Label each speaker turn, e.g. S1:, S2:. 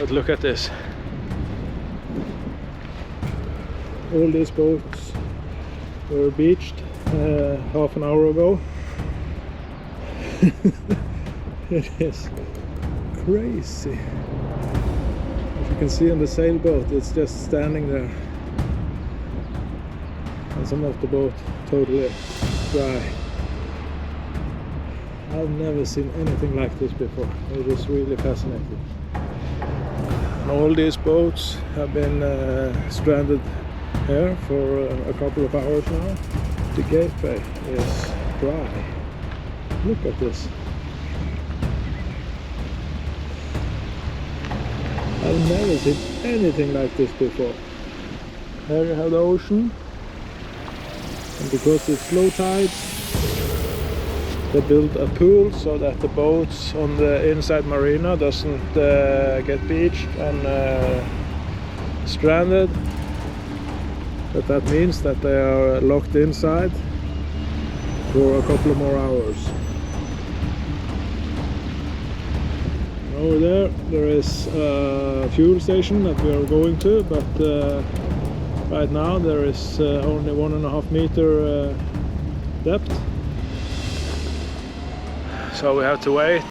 S1: But look at this. All these boats were beached half an hour ago. It is crazy. As you can see on the sailboat, it's just standing there. And some of the boat totally dry. I've never seen anything like this before. It is really fascinating. And all these boats have been stranded here for a couple of hours now. The gateway is dry. Look at this. I've never seen anything like this before. Here you have the ocean. And because it's low tide, they built a pool so that the boats on the inside marina doesn't get beached and stranded. But that means that they are locked inside for a couple of more hours. Over there is a fuel station that we are going to, but right now there is only 1.5 meter depth. So we have to wait